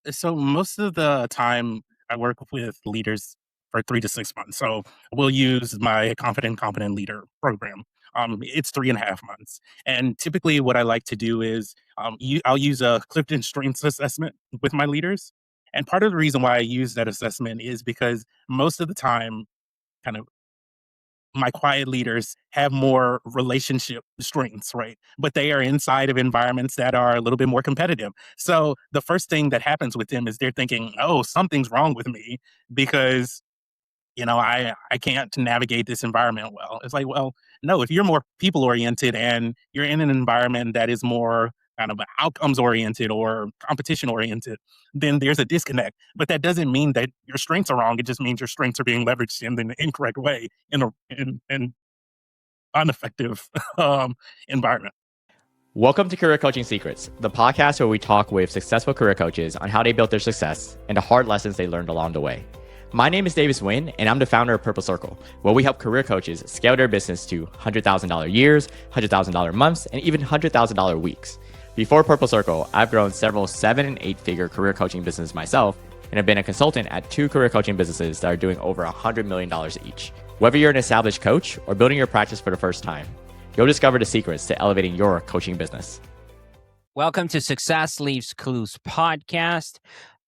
So most of the time I work with leaders for 3 to 6 months. So we'll use my Confident Leader program. It's 3.5 months. And typically what I like to do is I'll use a Clifton Strengths assessment with my leaders. And part of the reason why I use that assessment is because most of the time, kind of my quiet leaders have more relationship strengths, right? But they are inside of environments that are a little bit more competitive. So the first thing that happens with them is they're thinking, oh, something's wrong with me because I can't navigate this environment well. It's like, well, no, if you're more people oriented and you're in an environment that is more kind of outcomes oriented or competition oriented, then there's a disconnect. But that doesn't mean that your strengths are wrong. It just means your strengths are being leveraged in the incorrect way in an ineffective environment. Welcome to Career Coaching Secrets, the podcast where we talk with successful career coaches on how they built their success and the hard lessons they learned along the way. My name is Davis Nguyen, and I'm the founder of Purple Circle, where we help career coaches scale their business to $100,000 years, $100,000 months, and even $100,000 weeks. Before Purple Circle, I've grown several 7- and 8-figure career coaching businesses myself, and have been a consultant at 2 career coaching businesses that are doing over $100 million each. Whether you're an established coach or building your practice for the first time, you'll discover the secrets to elevating your coaching business. Welcome to Success Leaves Clues podcast.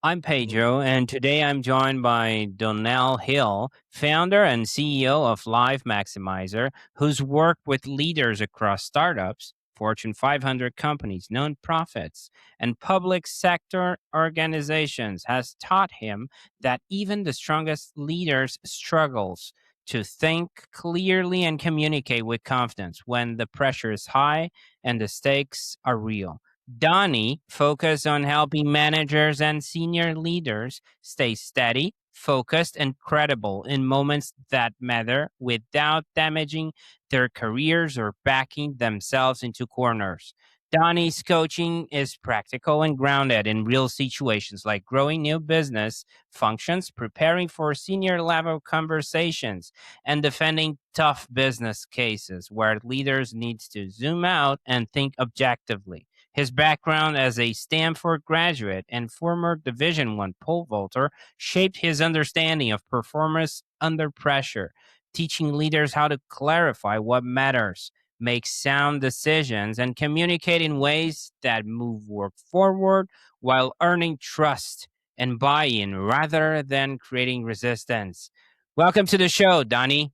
I'm Pedro, and today I'm joined by Donnie Hill, founder and CEO of Life Maximizer, who's worked with leaders across startups, Fortune 500 companies, nonprofits, and public sector organizations, has taught him that even the strongest leaders struggles to think clearly and communicate with confidence when the pressure is high and the stakes are real. Donnie focused on helping managers and senior leaders stay steady, focused, and credible in moments that matter without damaging their careers or backing themselves into corners. Donnie's coaching is practical and grounded in real situations like growing new business functions, preparing for senior level conversations, and defending tough business cases where leaders need to zoom out and think objectively. His background as a Stanford graduate and former Division I pole vaulter shaped his understanding of performance under pressure, teaching leaders how to clarify what matters, make sound decisions, and communicate in ways that move work forward while earning trust and buy-in rather than creating resistance. Welcome to the show, Donnie.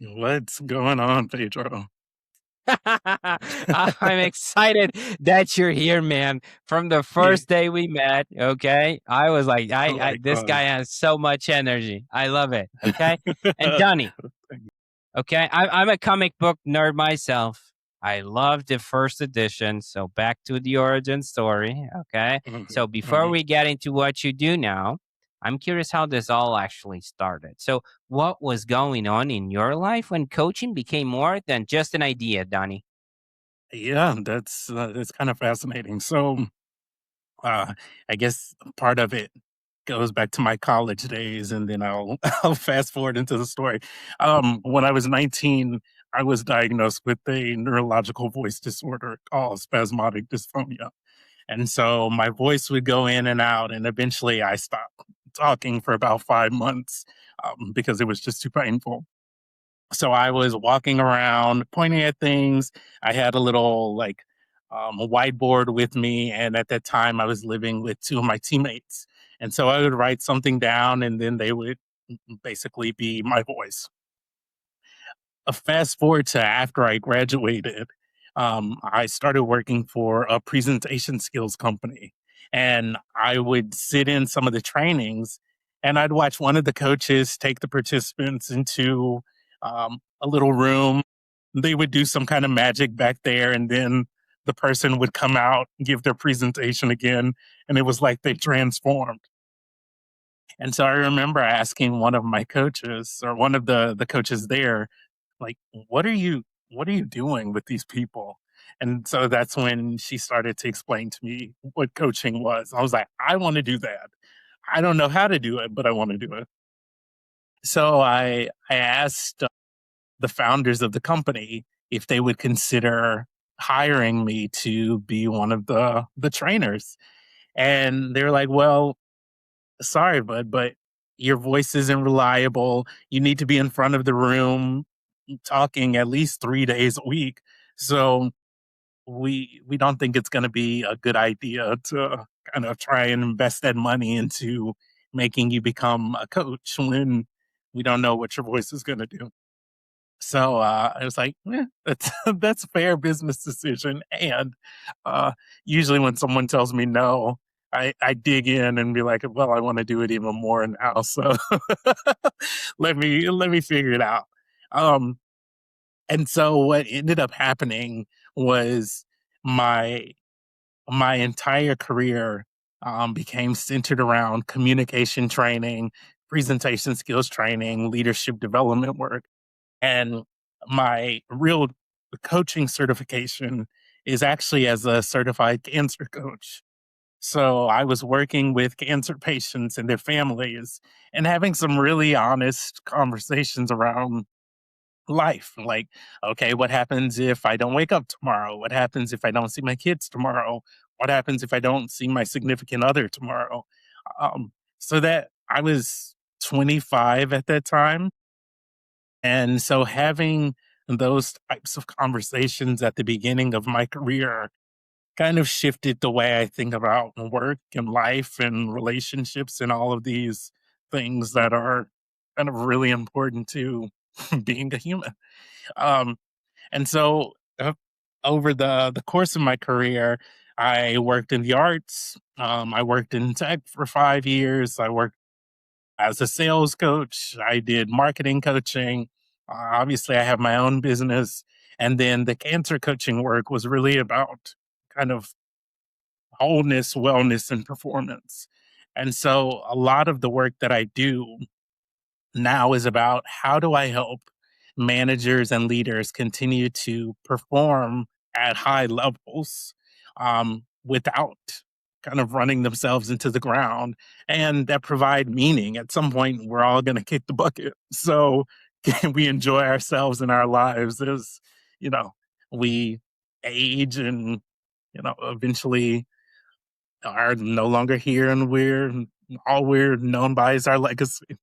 What's going on, Pedro? I'm excited that you're here, man. From the first day we met, okay, I was like, Oh I my this God. guy has so much energy. I love it. Okay, and Donnie, okay, I'm a comic book nerd myself. I love the first edition. So back to the origin story. Okay, so Mhm, before mhm. we get into what you do now, I'm curious how this all actually started. So, what was going on in your life when coaching became more than just an idea, Donnie? Yeah, that's kind of fascinating. So, uh, I guess part of it goes back to my college days, and then I'll I'll fast forward into the story. When I was 19, I was diagnosed with a neurological voice disorder called spasmodic dysphonia, and so my voice would go in and out, and eventually I stopped talking for about 5 months because it was just too painful. So I was walking around pointing at things. I had a little a whiteboard with me. And at that time, I was living with two of my teammates. And so I would write something down and then they would basically be my voice. A fast forward to after I graduated, I started working for a presentation skills company. And I would sit in some of the trainings and I'd watch one of the coaches take the participants into a little room. They would do some kind of magic back there. And then the person would come out, give their presentation again. And it was like they transformed. And so I remember asking one of my coaches or one of the coaches there, like, what are you doing with these people? And so that's when she started to explain to me what coaching was. I was like, I want to do that. I don't know how to do it, but I want to do it. So I asked the founders of the company if they would consider hiring me to be one of the trainers. And they're like, well, sorry, bud, but your voice isn't reliable. You need to be in front of the room talking at least 3 days a week. So we don't think it's going to be a good idea to kind of try and invest that money into making you become a coach when we don't know what your voice is going to do. So I was like, that's that's a fair business decision. And usually when someone tells me no, I dig in and be like, well, I want to do it even more now. So let me figure it out. Um, and so what ended up happening was my my entire career became centered around communication training, presentation skills training, leadership development work. And my real coaching certification is actually as a certified cancer coach. So I was working with cancer patients and their families and having some really honest conversations around life. Like, okay, what happens if I don't wake up tomorrow? What happens if I don't see my kids tomorrow? What happens if I don't see my significant other tomorrow? So that I was 25 at that time. And so having those types of conversations at the beginning of my career kind of shifted the way I think about work and life and relationships and all of these things that are kind of really important to being a human. Um, and so over the course of my career, I worked in the arts. I worked in tech for 5 years. I worked as a sales coach. I did marketing coaching. Obviously, I have my own business. And then the cancer coaching work was really about kind of wholeness, wellness, and performance. And so a lot of the work that I do now is about how do I help managers and leaders continue to perform at high levels without kind of running themselves into the ground and that provide meaning. At some point, we're all going to kick the bucket. So can we enjoy ourselves in our lives as, you know, we age and, eventually are no longer here and all we're known by is our legacy.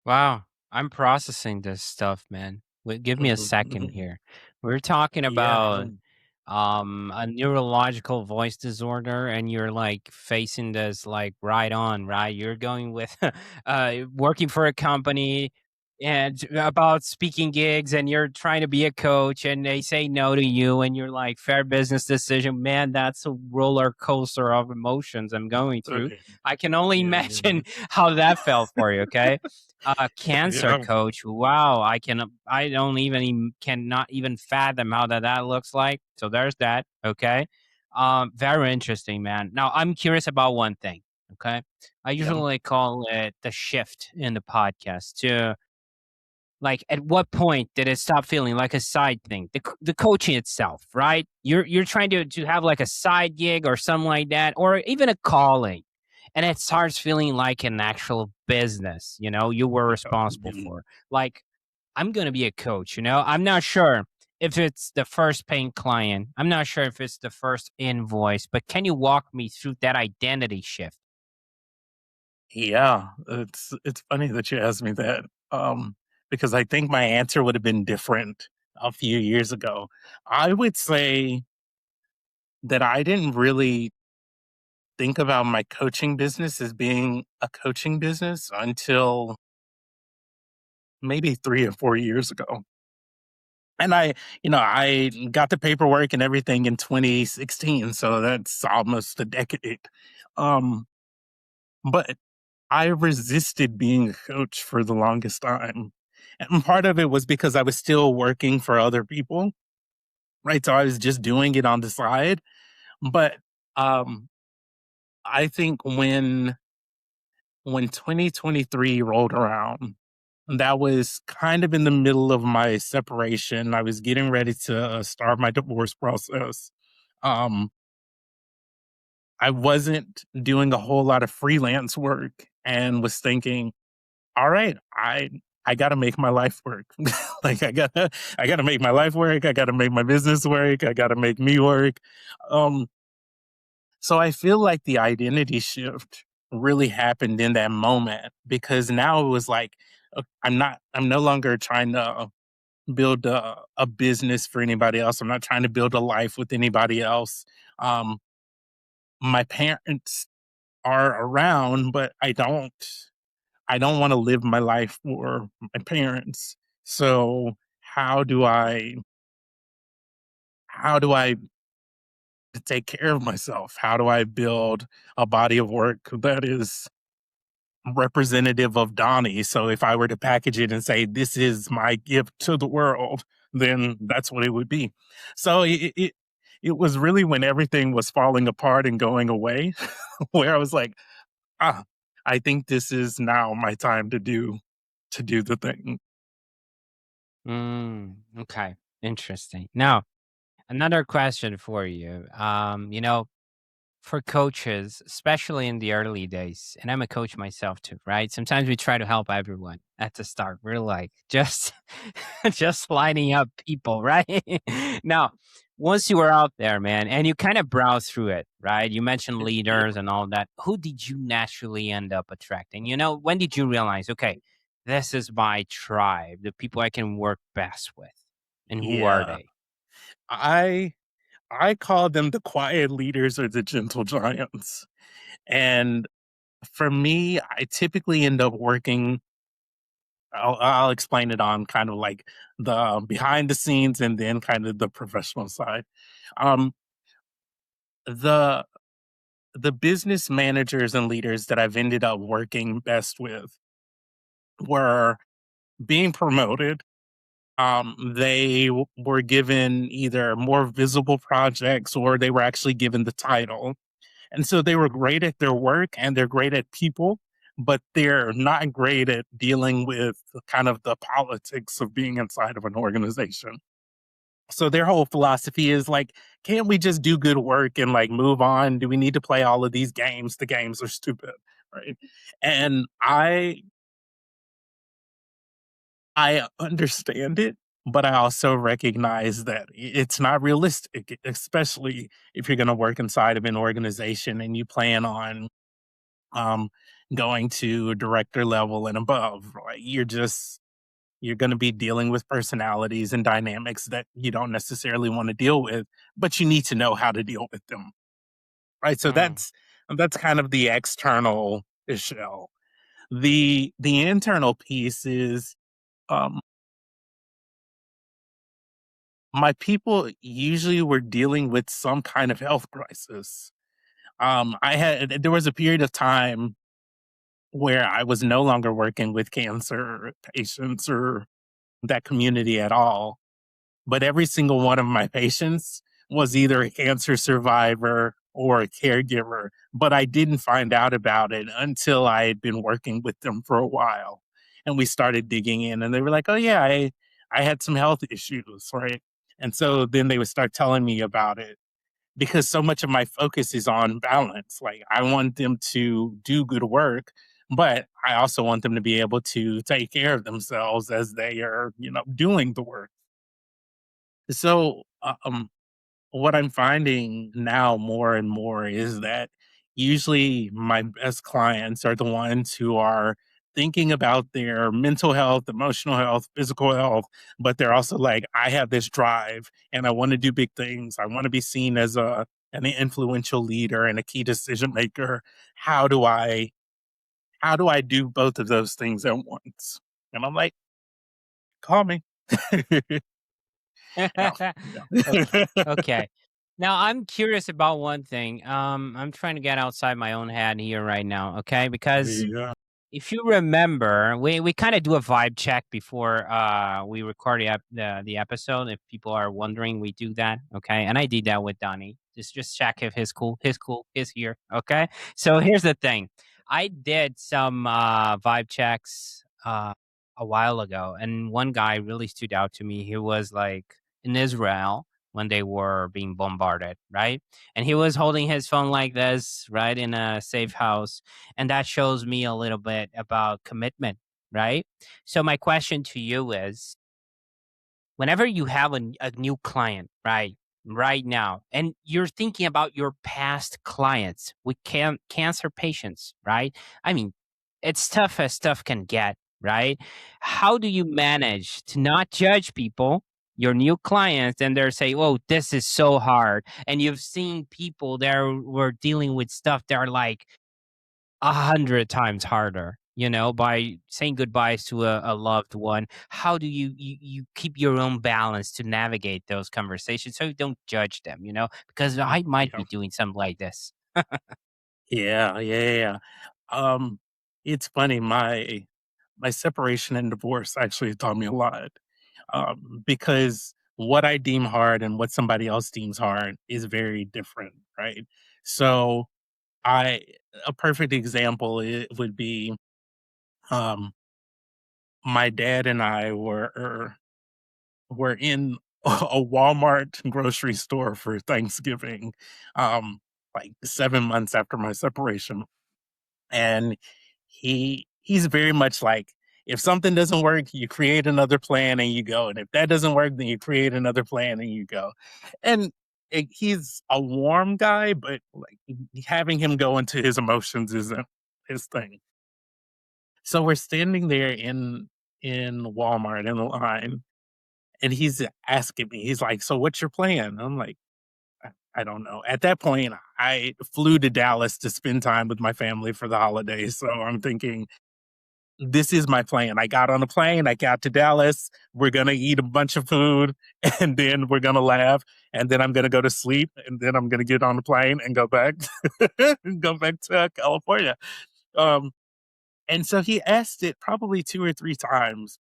Wow, I'm processing this stuff, man. Wait, give me a Mhm, second mhm. here. We're talking Yeah. about a neurological voice disorder, and you're like facing this like right on, right? You're going with working for a company and about speaking gigs, and you're trying to be a coach, and they say no to you, and you're like, fair business decision. Man, that's a roller coaster of emotions I'm going through. Okay. I can only Yeah, imagine how that felt for you, okay? Cancer yeah. coach. Wow, I don't cannot even fathom how that looks like. So there's that. Okay. Very interesting, man. Now I'm curious about one thing. Okay. I Yeah. usually call it the shift in the podcast to like at what point did it stop feeling like a side thing? The coaching itself, right? You're trying to have like a side gig or something like that, or even a calling, and it starts feeling like an actual business. You were Yeah. responsible for. Like, I'm gonna be a coach. I'm not sure if it's the first paying client. I'm not sure if it's the first invoice, but can you walk me through that identity shift? Yeah. It's funny that you asked me that. Because I think my answer would have been different a few years ago. I would say that I didn't really think about my coaching business as being a coaching business until maybe 3 or 4 years ago. And I got the paperwork and everything in 2016, so that's almost a decade. Um, but I resisted being a coach for the longest time. And part of it was because I was still working for other people, right? So I was just doing it on the side. But um, I think when 2023 rolled around, that was kind of in the middle of my separation. I was getting ready to start my divorce process. Um, I wasn't doing a whole lot of freelance work and was thinking, all right, I gotta make my life work. Like I gotta make my life work. I gotta make my business work. I gotta make me work. Um, So I feel like the identity shift really happened in that moment because now it was like, I'm no longer trying to build a business for anybody else. I'm not trying to build a life with anybody else. Um, my parents are around, but I don't want to live my life for my parents. So how do I take care of myself? How do I build a body of work that is representative of Donnie? So if I were to package it and say this is my gift to the world, then that's what it would be. So it was really when everything was falling apart and going away where I was like, ah, I think this is now my time to do the thing. Okay, interesting. Now, another question for you. For coaches, especially in the early days, and I'm a coach myself too, right? Sometimes we try to help everyone at the start. We're like just just lining up people, right? Now, once you were out there, man, and you kind of browse through it, right? You mentioned Yeah. leaders and all that. Who did you naturally end up attracting? When did you realize, okay, this is my tribe, the people I can work best with? And who are Yeah. they? I I call them the quiet leaders or the gentle giants. And for me, I typically end up working. I'll explain it on kind of like the behind the scenes and then kind of the professional side. Um, the the business managers and leaders that I've ended up working best with were being promoted. Were given either more visible projects or they were actually given the title. And so they were great at their work and they're great at people, but they're not great at dealing with kind of the politics of being inside of an organization. So their whole philosophy is like, can't we just do good work and like move on? Do we need to play all of these games? The games are stupid, right? And I understand it, but I also recognize that it's not realistic, especially if you're going to work inside of an organization and you plan on um, going to director level and above, right? You're going to be dealing with personalities and dynamics that you don't necessarily want to deal with, but you need to know how to deal with them, right? So Mm, that's kind of the external shell. The internal piece is um, my people usually were dealing with some kind of health crisis. I had there was a period of time where I was no longer working with cancer patients or that community at all. But every single one of my patients was either a cancer survivor or a caregiver. But I didn't find out about it until I had been working with them for a while. And we started digging in and they were like, oh, yeah, I had some health issues, right? And so then they would start telling me about it because so much of my focus is on balance. Like I want them to do good work, but I also want them to be able to take care of themselves as they are, doing the work. So, what I'm finding now more and more is that usually my best clients are the ones who are thinking about their mental health, emotional health, physical health, but they're also like, I have this drive and I want to do big things. I want to be seen as an influential leader and a key decision maker. How do I how do I do both of those things at once? And I'm like, call me. Yeah. Okay. Now I'm curious about one thing. I'm trying to get outside my own head here right now, okay? Because Yeah. if you remember, we kind of do a vibe check before we record the episode. If people are wondering, we do that, okay? And I did that with Donnie. Just check if his cool, his here, okay? So here's the thing. I did some vibe checks a while ago, and one guy really stood out to me. He was like in Israel when they were being bombarded, right? And he was holding his phone like this, right, in a safe house, and that shows me a little bit about commitment, right? So my question to you is, whenever you have a new client, right? right now, and you're thinking about your past clients with cancer patients, right? I mean, it's tough as tough can get, right? How do you manage to not judge people, your new clients, and they're saying, "Oh, this is so hard," and you've seen people that were dealing with stuff that are like 100 times harder, by saying goodbyes to a loved one. How do you keep your own balance to navigate those conversations so you don't judge them, because I might Yeah. be doing something like this. Yeah, yeah, yeah, yeah. Um, it's funny, my separation and divorce actually taught me a lot, because what I deem hard and what somebody else deems hard is very different, right? So, I a perfect example would be, um, my dad and I were in a Walmart grocery store for Thanksgiving, like 7 months after my separation. And he's very much like, if something doesn't work, you create another plan and you go. And if that doesn't work, then you create another plan and you go. And he's a warm guy, but like having him go into his emotions isn't his thing. So we're standing there in Walmart in the line, and he's asking me, he's like, "So what's your plan?" I'm like, I don't know. At that point, I flew to Dallas to spend time with my family for the holidays. So I'm thinking, this is my plan. I got on a plane, I got to Dallas. We're going to eat a bunch of food and then we're going to laugh. And then I'm going to go to sleep. And then I'm going to get on the plane and go back, go back to California. Um, and so he asked it probably 2 or 3 times.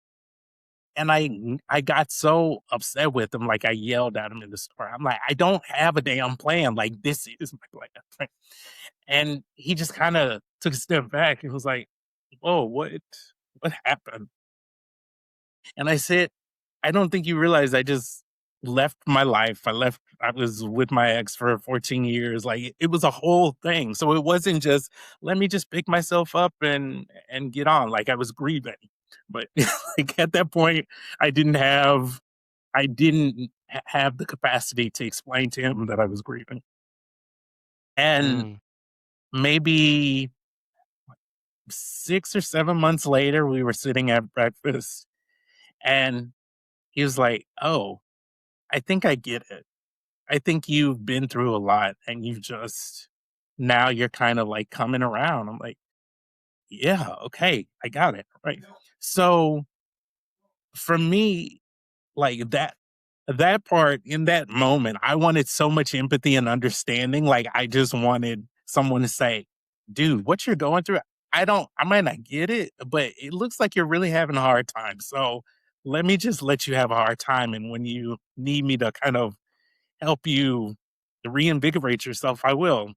And I got so upset with him, like, I yelled at him in the store. I'm like, "I don't have a damn plan, like, this is my plan." Right? And he just kinda took a step back and was like, "Whoa, what happened?" And I said, "I don't think you realize I just left my life. I was with my ex for 14 years, like, it was a whole thing. So it wasn't just, let me just pick myself up and get on, like, I was grieving." But, like, at that point, I didn't have the capacity to explain to him that I was grieving. And Mm, maybe 6 or 7 months later, we were sitting at breakfast, and he was like, "Oh, I think I get it. I think you've been through a lot and you just now you're kind of like coming around." I'm like, "Yeah, okay, I got it." Right. So for me, like that part in that moment, I wanted so much empathy and understanding. Like I just wanted someone to say, "Dude, what you're going through, I might not get it, but it looks like you're really having a hard time. So let me just let you have a hard time. And when you need me to kind of help you reinvigorate yourself, I will."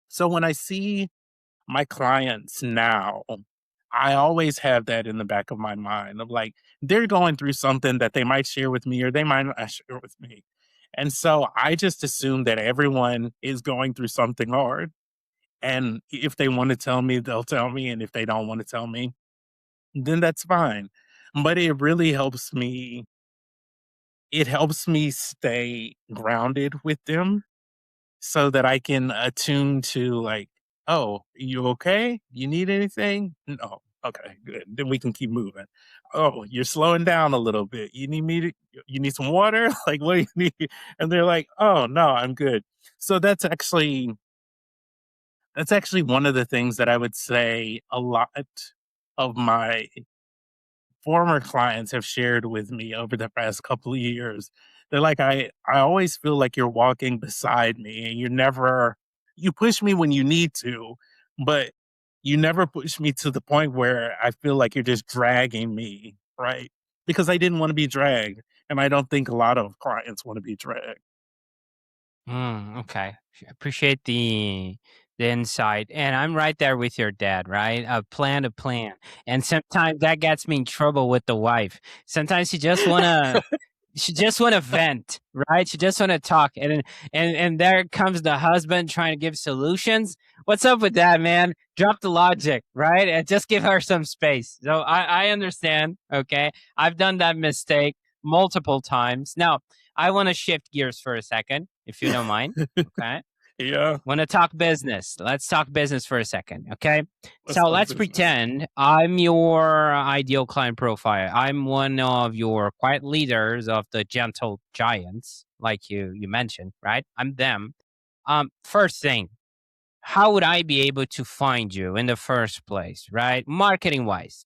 So when I see my clients now, I always have that in the back of my mind of like, they're going through something that they might share with me or they might not share with me. And so I just assume that everyone is going through something hard. And if they want to tell me, they'll tell me. And if they don't want to tell me, then that's fine. But it helps me stay grounded with them so that I can attune to like, "Oh, you okay? You need anything? No. Okay, good. Then we can keep moving. Oh, you're slowing down a little bit. You need some water? Like what do you need?" And they're like, "Oh, no, I'm good." So that's actually one of the things that I would say a lot of my former clients have shared with me over the past couple of years. They're like, I always feel like you're walking beside me and you push me when you need to, but you never push me to the point where I feel like you're just dragging me, right? Because I didn't want to be dragged. And I don't think a lot of clients want to be dragged. okay. Appreciate the insight, and I'm right there with your dad, right? A plan to plan, and sometimes that gets me in trouble with the wife. Sometimes she just want to vent, right? She just want to talk, and there comes the husband trying to give solutions. What's up with that, man? Drop the logic, right? And just give her some space. So I understand. Okay, I've done that mistake multiple times. Now, I want to shift gears for a second, if you don't mind. Okay. Yeah, Want to talk business. Let's talk business for a second. Okay. let's So talk let's business. pretend I'm your ideal client profile. I'm one of your quiet leaders of the gentle giants, like you mentioned, right? I'm them. First thing, how would I be able to find you in the first place, right? Marketing wise.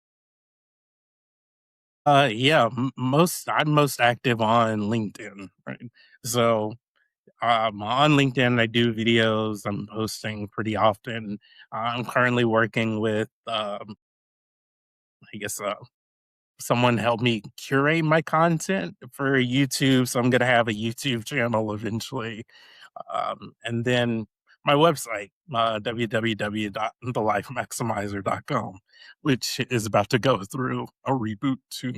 Yeah, I'm most active on LinkedIn, right? So, on LinkedIn, I do videos. I'm posting pretty often. I'm currently working with, I guess, someone helped me curate my content for YouTube. So I'm gonna have a YouTube channel eventually. And then my website, www.thelifemaximizer.com, which is about to go through a reboot too.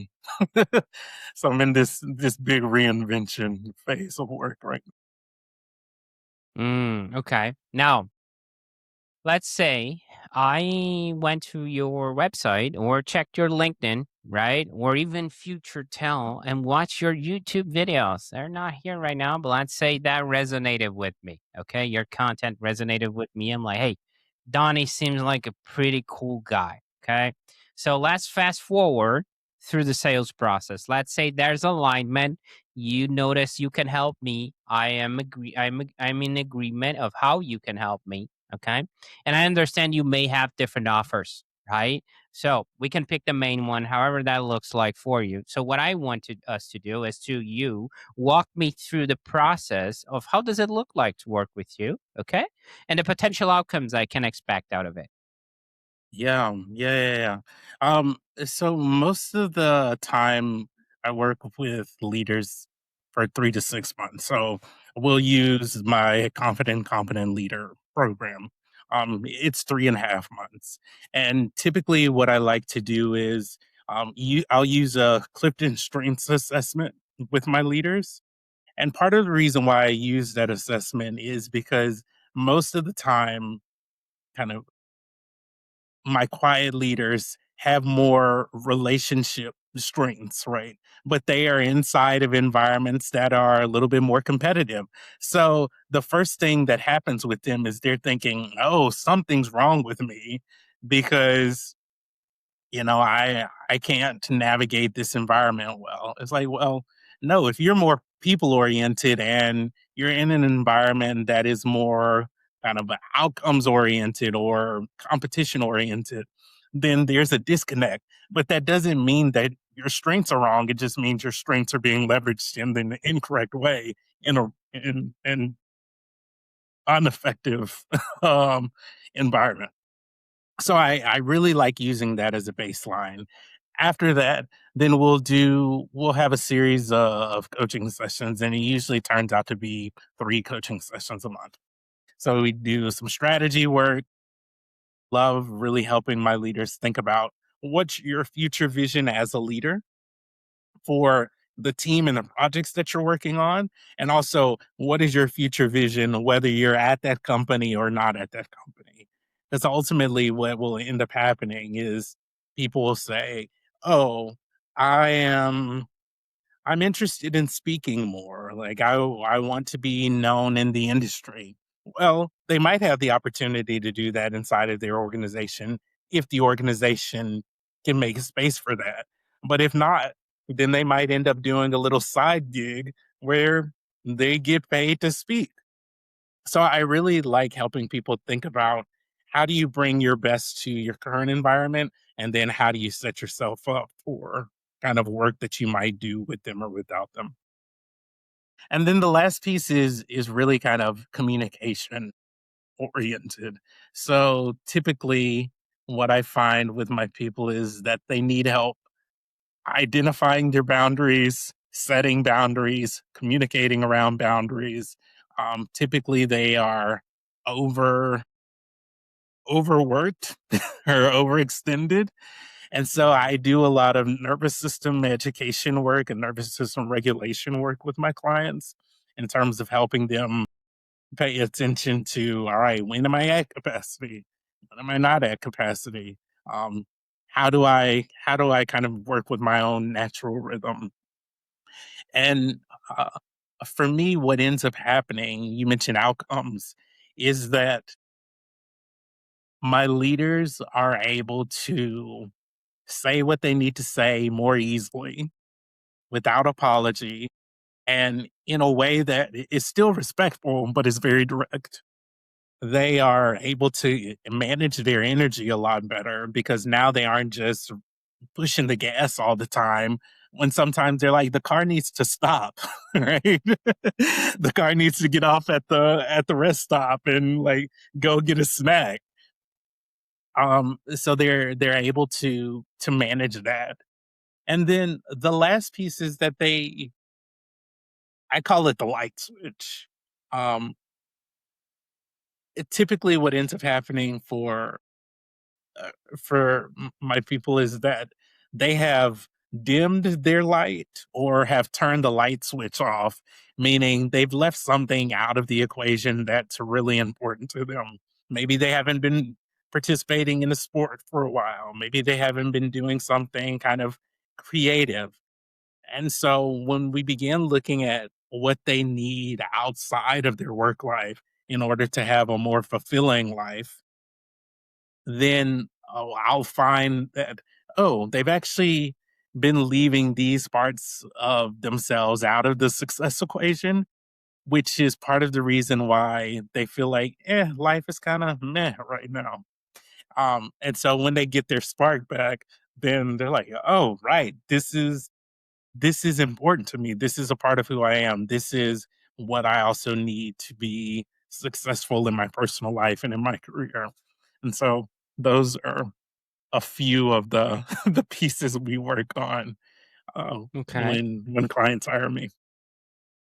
So I'm in this big reinvention phase of work right now. Okay. Now, let's say I went to your website or checked your LinkedIn, right? Or even Future Tell and watch your YouTube videos. They're not here right now, but let's say that resonated with me. Okay. Your content resonated with me. I'm like, hey, Donnie seems like a pretty cool guy. Okay. So let's fast forward through the sales process. Let's say there's alignment. You notice you can help me. I'm in agreement of how you can help me. Okay. And I understand you may have different offers, right? So we can pick the main one, however that looks like for you. So what I wanted us to do is to you walk me through the process of how does it look like to work with you, okay? And the potential outcomes I can expect out of it. Yeah. So most of the time I work with leaders for 3 to 6 months. So we'll use my Confident Competent Leader program. It's 3.5 months. And typically what I like to do is I'll use a Clifton Strengths assessment with my leaders. And part of the reason why I use that assessment is because most of the time, kind of my quiet leaders have more relationship strengths, right? But they are inside of environments that are a little bit more competitive. So the first thing that happens with them is they're thinking, oh, something's wrong with me because I can't navigate this environment well. It's like, well, no, if you're more people oriented and you're in an environment that is more kind of outcomes oriented or competition oriented, then there's a disconnect. But that doesn't mean that your strengths are wrong. It just means your strengths are being leveraged in the incorrect way in a in ineffective um environment. So I really like using that as a baseline. After that, then we'll have a series of coaching sessions, and it usually turns out to be 3 coaching sessions a month. So we do some strategy work. Love really helping my leaders think about what's your future vision as a leader for the team and the projects that you're working on, and also what is your future vision whether you're at that company or not at that company. Because ultimately what will end up happening is people will say, oh, i am I'm interested in speaking more. Like I want to be known in the industry. Well, they might have the opportunity to do that inside of their organization if the organization can make space for that. But if not, then they might end up doing a little side gig where they get paid to speak. So I really like helping people think about how do you bring your best to your current environment, and then how do you set yourself up for kind of work that you might do with them or without them. And then the last piece is really kind of communication oriented. So typically what I find with my people is that they need help identifying their boundaries, setting boundaries, communicating around boundaries. Typically they are over overworked or overextended. And so I do a lot of nervous system education work and nervous system regulation work with my clients in terms of helping them pay attention to, all right, when am I at capacity? When am I not at capacity? Um, how do I kind of work with my own natural rhythm? And for me, what ends up happening, you mentioned outcomes, is that my leaders are able to say what they need to say more easily without apology and in a way that is still respectful, but is very direct. They are able to manage their energy a lot better because now they aren't just pushing the gas all the time when sometimes they're like, the car needs to stop, right? The car needs to get off at the rest stop and like go get a snack. So they're able to manage that. And then the last piece is that I call it the light switch. Um, typically what ends up happening for my people is that they have dimmed their light or have turned the light switch off, meaning they've left something out of the equation that's really important to them. Maybe they haven't been participating in a sport for a while. Maybe they haven't been doing something kind of creative. And so when we begin looking at what they need outside of their work life in order to have a more fulfilling life, then I'll find that, oh, they've actually been leaving these parts of themselves out of the success equation, which is part of the reason why they feel like, life is kind of meh right now. And so when they get their spark back, then they're like, oh, right, this is important to me. This is a part of who I am. This is what I also need to be successful in my personal life and in my career. And so those are a few of the the pieces we work on uh, Okay. when clients hire me.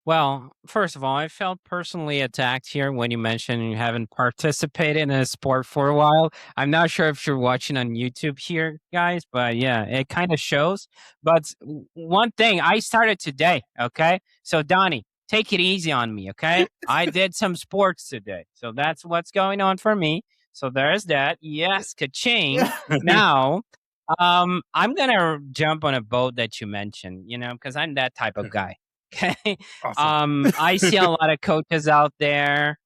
Well, first of all, I felt personally attacked here when you mentioned you haven't participated in a sport for a while. I'm not sure if you're watching on YouTube here, guys, but yeah, it kind of shows. But one thing, I started today, okay? So, Donnie, take it easy on me, okay? I did some sports today. So, that's what's going on for me. So, there's that. Yes, ka-ching. Now, I'm going to jump on a boat that you mentioned, because I'm that type of guy. Okay. Awesome. I see a lot of coaches out there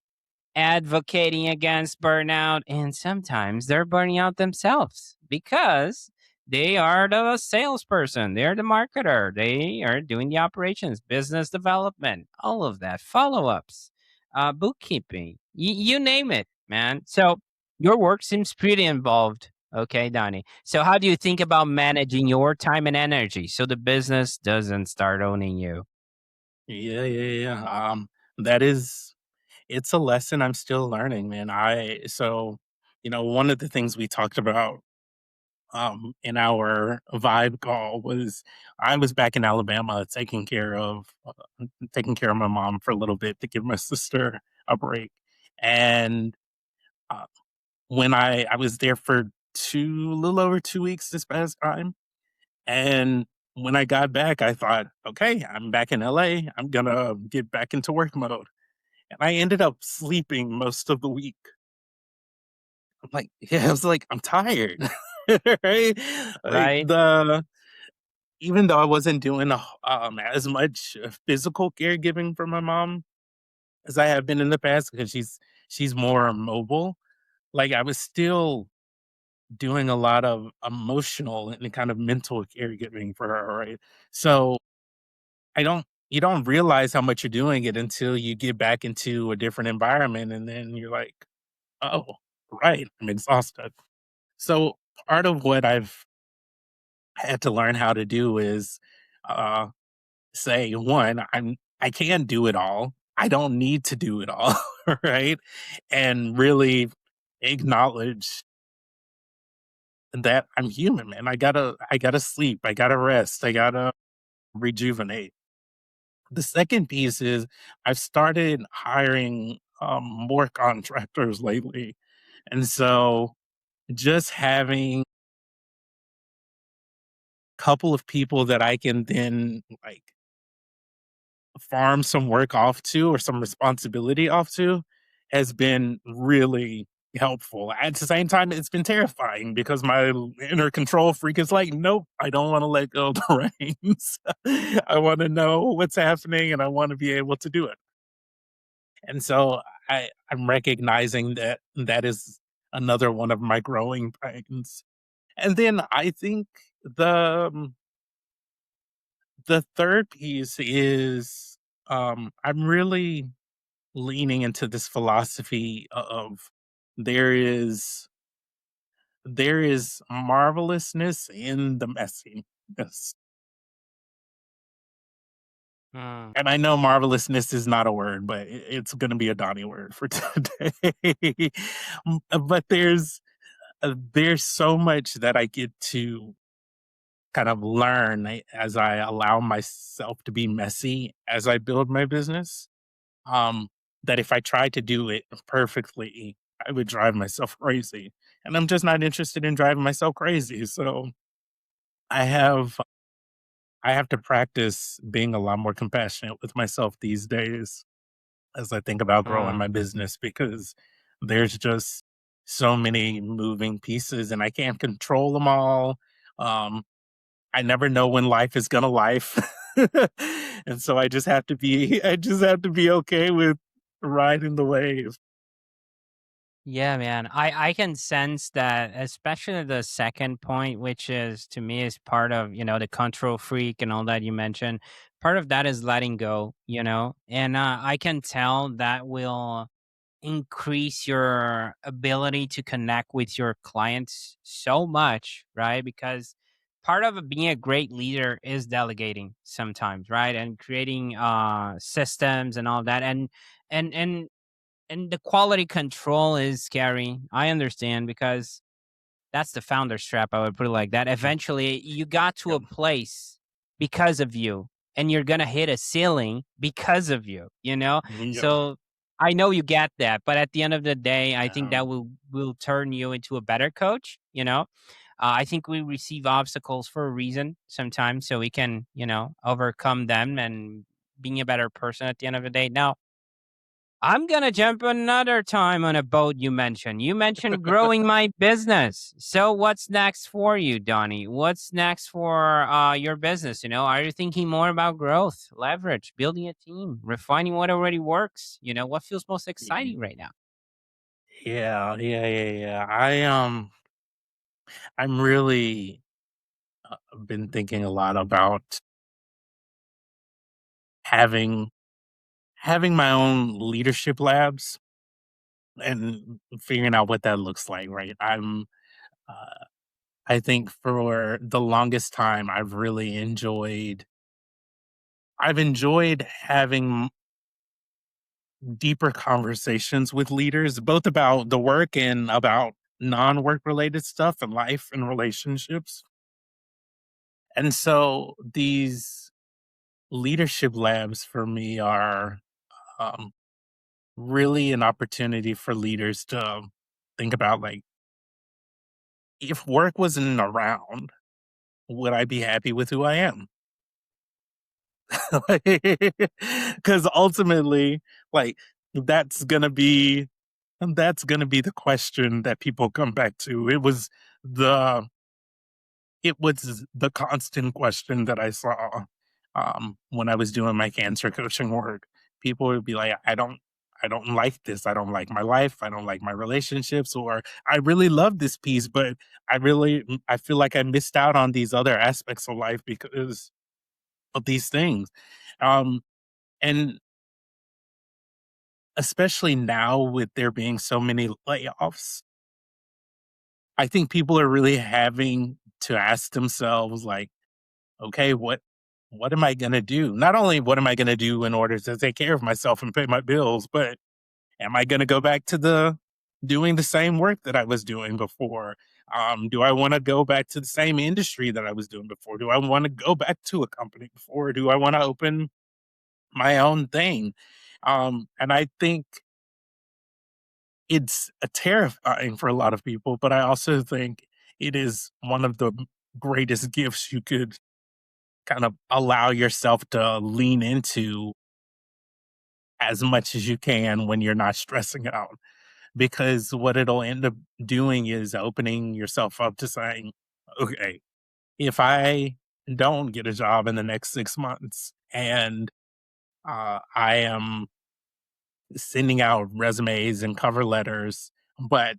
advocating against burnout, and sometimes they're burning out themselves because they are the salesperson, they're the marketer, they are doing the operations, business development, all of that, follow ups, bookkeeping, you name it, man. So your work seems pretty involved. Okay, Donnie. So, how do you think about managing your time and energy so the business doesn't start owning you? Yeah, yeah, yeah. That is, it's a lesson I'm still learning, man. One of the things we talked about in our vibe call was I was back in Alabama taking care of my mom for a little bit to give my sister a break. And uh, when I was there for a little over 2 weeks this past time, and when I got back, I thought, okay, I'm back in LA. I'm gonna get back into work mode. And I ended up sleeping most of the week. I'm like, yeah, I was like, I'm tired. Right? Like Right? the even though I wasn't doing as much physical caregiving for my mom as I have been in the past because she's more mobile, like I was still doing a lot of emotional and kind of mental caregiving for her, right? So I don't you don't realize how much you're doing it until you get back into a different environment and then you're like, "Oh, right, I'm exhausted." So part of what I've had to learn how to do is uh say, one, I can do it all. I don't need to do it all, right? And really acknowledge that I'm human, man. I gotta sleep. I gotta rest. I gotta rejuvenate. The second piece is I've started hiring more contractors lately. And so just having a couple of people that I can then like farm some work off to or some responsibility off to has been really helpful. At the same time, it's been terrifying because my inner control freak is like, nope, I don't want to let go of the reins. I want to know what's happening and I want to be able to do it. And so I'm recognizing that that is another one of my growing pains. And then I think the the third piece is I'm really leaning into this philosophy of there is there is marvelousness in the messiness. Mm. And I know marvelousness is not a word, but it's going to be a Donnie word for today. But there's so much that I get to kind of learn as I allow myself to be messy as I build my business. Um, that if I tried to do it perfectly, I would drive myself crazy. And I'm just not interested in driving myself crazy. So I have I have to practice being a lot more compassionate with myself these days as I think about growing Mm. my business because there's just so many moving pieces and I can't control them all. Um, I never know when life is gonna life. And so I just have to be okay with riding the wave. Yeah, man. I can sense that, especially the second point, which is to me is part of, the control freak and all that you mentioned. Part of that is letting go, and I can tell that will increase your ability to connect with your clients so much, right? Because part of being a great leader is delegating sometimes, right? And creating systems and all that. And the quality control is scary. I understand because that's the founder's trap. I would put it like that. Eventually, you got to Yep. a place because of you, and you're gonna hit a ceiling because of you. Yep. So I know you get that, but at the end of the day, I think Um, that will turn you into a better coach. I think we receive obstacles for a reason sometimes, so we can overcome them and being a better person at the end of the day. Now, I'm gonna jump another time on a boat you mentioned. You mentioned growing my business. So what's next for you, Donnie? What's next for your business? Are you thinking more about growth, leverage, building a team, refining what already works? What feels most exciting right now? yeah. I'm really been thinking a lot about having having my own leadership labs and figuring out what that looks like, right? Uh, I think for the longest time, I've enjoyed having deeper conversations with leaders, both about the work and about non-work related stuff and life and relationships. And so these leadership labs for me are um, really an opportunity for leaders to think about like, if work wasn't around, would I be happy with who I am? Because ultimately, like that's gonna be that's gonna be the question that people come back to. The it was the constant question that I saw when I was doing my cancer coaching work. People would be like, I don't like this. I don't like my life. I don't like my relationships, or I really love this piece, but I feel like I missed out on these other aspects of life because of these things. Um, and especially now with there being so many layoffs, I think people are really having to ask themselves, like, okay, what am I gonna do? Not only what am I gonna do in order to take care of myself and pay my bills, but am I gonna go back to the doing the same work that I was doing before? Do I want to go back to the same industry that I was doing before? Do I want to go back to a company before? Do I want to open my own thing? And I think it's terrifying for a lot of people, but I also think it is one of the greatest gifts you could kind of allow yourself to lean into as much as you can when you're not stressing out. because what it'll end up doing is opening yourself up to saying, okay, if I don't get a job in the next 6 months and I am sending out resumes and cover letters, but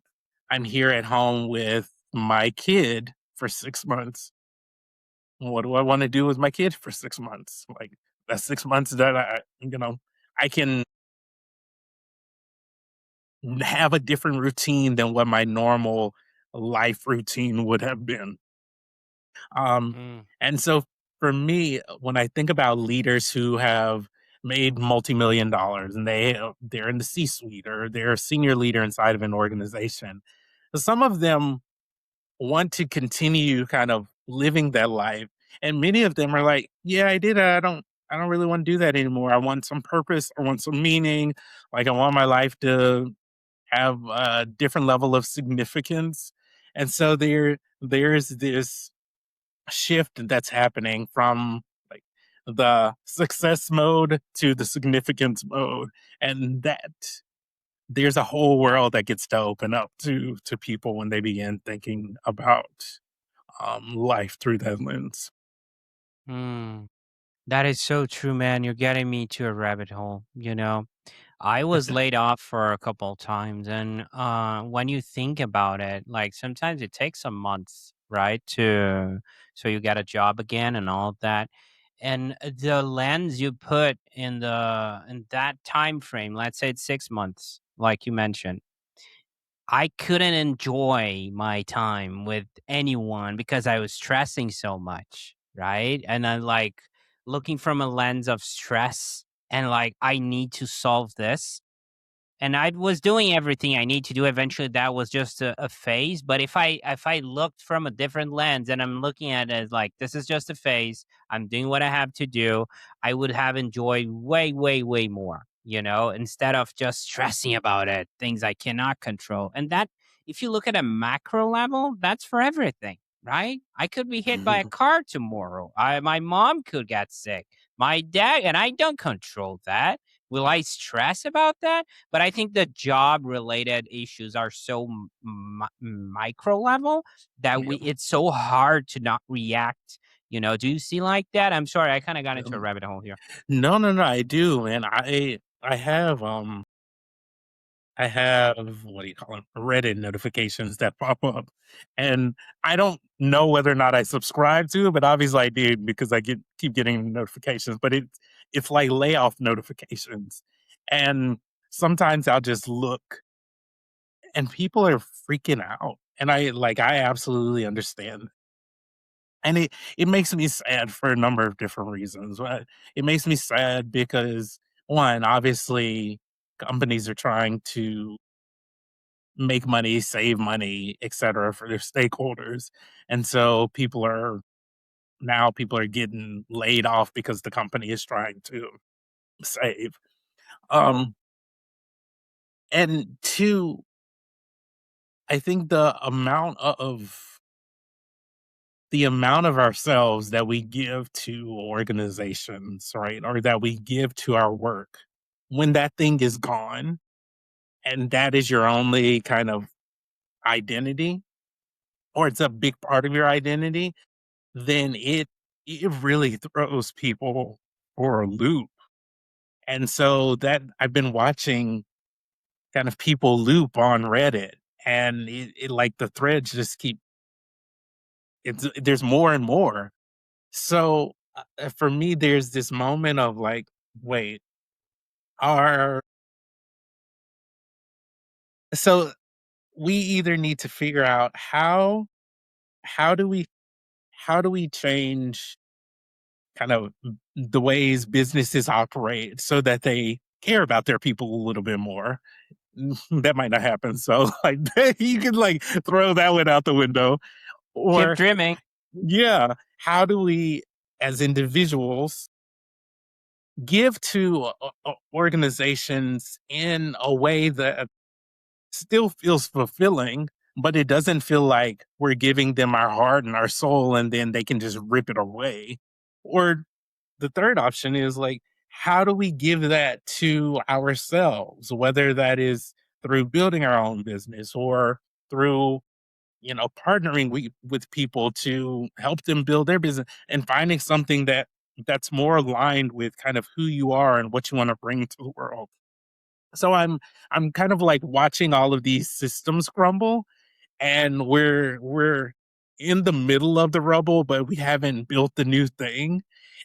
I'm here at home with my kid for 6 months. What do I want to do with my kid for 6 months? Like that's 6 months that I can have a different routine than what my normal life routine would have been. Um, Mm, and so for me, when I think about leaders who have made multi-million dollars and they're in the C-suite or they're a senior leader inside of an organization, some of them want to continue kind of living that life. And many of them are like, yeah, I did it. I don't really want to do that anymore. I want some purpose. I want some meaning. Like I want my life to have a different level of significance. And so there's this shift that's happening from like the success mode to the significance mode. And that there's a whole world that gets to open up to people when they begin thinking about life through that lens. mm. That is so true, man. You're getting me to a rabbit hole, you know? I was laid off for a couple of times, and when you think about it, like sometimes it takes some months, right, to so you get a job again and all of that. And the lens you put in that time frame, let's say it's 6 months, like you mentioned, I couldn't enjoy my time with anyone because I was stressing so much, right? And I like looking from a lens of stress and like I need to solve this, and I was doing everything I need to do. Eventually, that was just a phase. But if I looked from a different lens and I'm looking at it as like this is just a phase, I'm doing what I have to do, I would have enjoyed way, way, way more. Instead of just stressing about it, things I cannot control. And that, if you look at a macro level, that's for everything, right? I could be hit by a car tomorrow. My mom could get sick. My dad, and I don't control that. Will I stress about that? But I think the job related issues are so micro level that Yeah. it's so hard to not react. Do you see like that? I'm sorry, I kind of got into a Um, rabbit hole here. no, no, no, I do, man. I have what do you call them? Reddit notifications that pop up. And I don't know whether or not I subscribe to it, but obviously I did because I keep getting notifications. But it's like layoff notifications. And sometimes I'll just look and people are freaking out. And I absolutely understand. And it makes me sad for a number of different reasons. It makes me sad because one, obviously companies are trying to make money, save money, et cetera, for their stakeholders. And so people are getting laid off because the company is trying to save. Um, and two, I think the amount of ourselves that we give to organizations, right, or that we give to our work, when that thing is gone and that is your only kind of identity, or it's a big part of your identity, then it really throws people for a loop. And so that I've been watching kind of people loop on Reddit, and it like the threads just keep there's more and more. So for me, there's this moment of like, wait, are so we either need to figure out how do we how do we change kind of the ways businesses operate so that they care about their people a little bit more. That might not happen. So like you can like throw that one out the window. Keep Or dreaming. yeah, how do we as individuals give to organizations in a way that still feels fulfilling, but it doesn't feel like we're giving them our heart and our soul and then they can just rip it away? Or the third option is like, how do we give that to ourselves? Whether that is through building our own business or through partnering with people to help them build their business and finding something that's more aligned with kind of who you are and what you want to bring to the world. So I'm kind of like watching all of these systems crumble, and we're in the middle of the rubble, but we haven't built the new thing.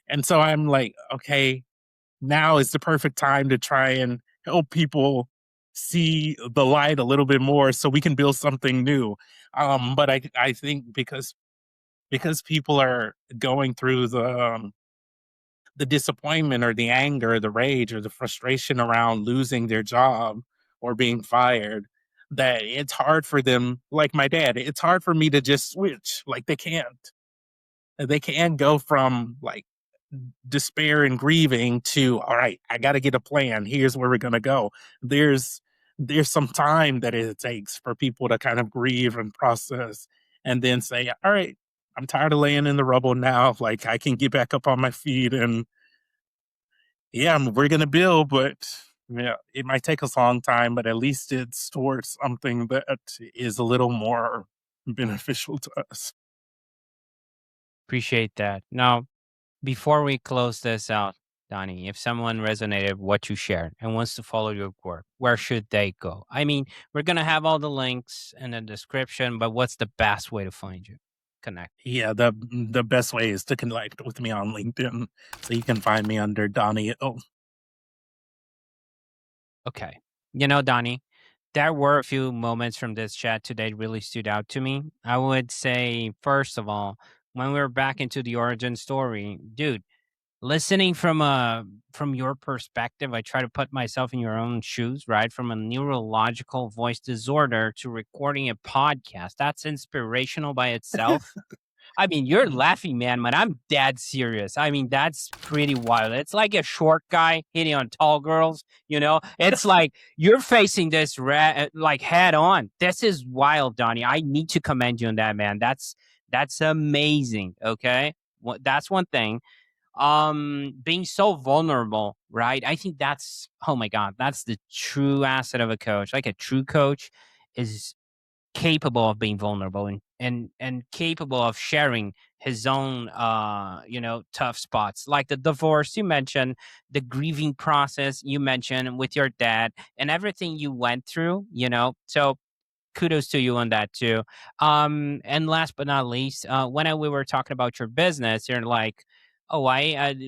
And so I'm like, okay, now is the perfect time to try and help people see the light a little bit more so we can build something new. But I think because people are going through the disappointment or the anger, the rage or the frustration around losing their job or being fired, that it's hard for them, like my dad, it's hard for me to just switch. Like they can't go from like despair and grieving to, all right, I got to get a plan, here's where we're going to go. There's some time that it takes for people to kind of grieve and process and then say, all right, I'm tired of laying in the rubble now, like I can get back up on my feet. And yeah, we're going to build, but yeah, it might take us a long time, but at least it's towards something that is a little more beneficial to us. Appreciate that. Now, before we close this out, Donnie, if someone resonated with what you shared and wants to follow your work, where should they go? I mean, we're gonna have all the links in the description, but what's the best way to find you? Connect. Yeah, the best way is to connect with me on LinkedIn. So you can find me under Donnie. Oh, Okay. You know, Donnie, there were a few moments from this chat today that really stood out to me. I would say, first of all, when we were back into the origin story, dude, listening from your perspective, I try to put myself in your own shoes, right? From a neurological voice disorder to recording a podcast. That's inspirational by itself. I mean, you're laughing, man, but I'm dead serious. I mean, that's pretty wild. It's like a short guy hitting on tall girls, you know? It's like you're facing this like head on. This is wild, Donnie. I need to commend you on that, man. That's amazing, okay? That's one thing. Being so vulnerable, right? I think that's, oh my god, that's the true asset of a coach. Like a true coach is capable of being vulnerable and capable of sharing his own tough spots, like the divorce you mentioned, the grieving process you mentioned with your dad, and everything you went through, so kudos to you on that too. And last but not least, we were talking about your business, you're like, oh,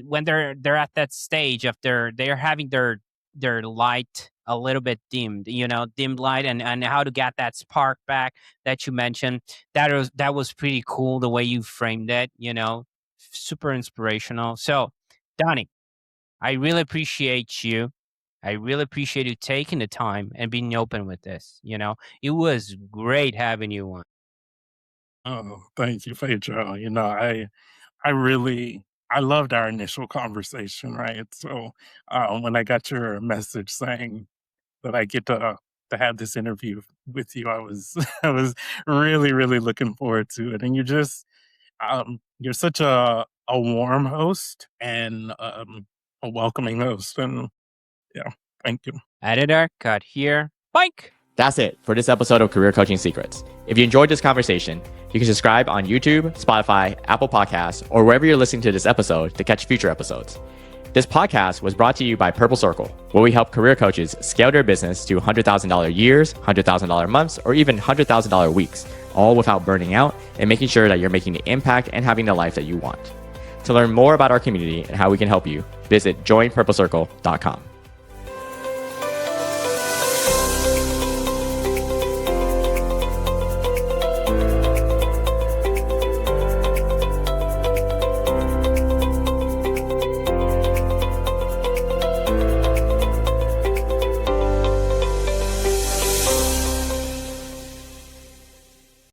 when they're at that stage of they're having their light a little bit dimmed, dimmed light, and how to get that spark back that you mentioned. That was pretty cool the way you framed it, super inspirational. So, Donnie, I really appreciate you. I really appreciate you taking the time and being open with this. It was great having you on. oh, thank you, Pedro. I really I loved our initial conversation, right? So when I got your message saying that I get to have this interview with you, I was I was really, really looking forward to it. And you're such a warm host and a welcoming host. And yeah, thank you. Editor, cut here. Bike. That's it for this episode of Career Coaching Secrets. If you enjoyed this conversation, you can subscribe on YouTube, Spotify, Apple Podcasts, or wherever you're listening to this episode to catch future episodes. This podcast was brought to you by Purple Circle, where we help career coaches scale their business to $100,000 years, $100,000 months, or even $100,000 weeks, all without burning out and making sure that you're making the impact and having the life that you want. To learn more about our community and how we can help you, visit joinpurplecircle.com.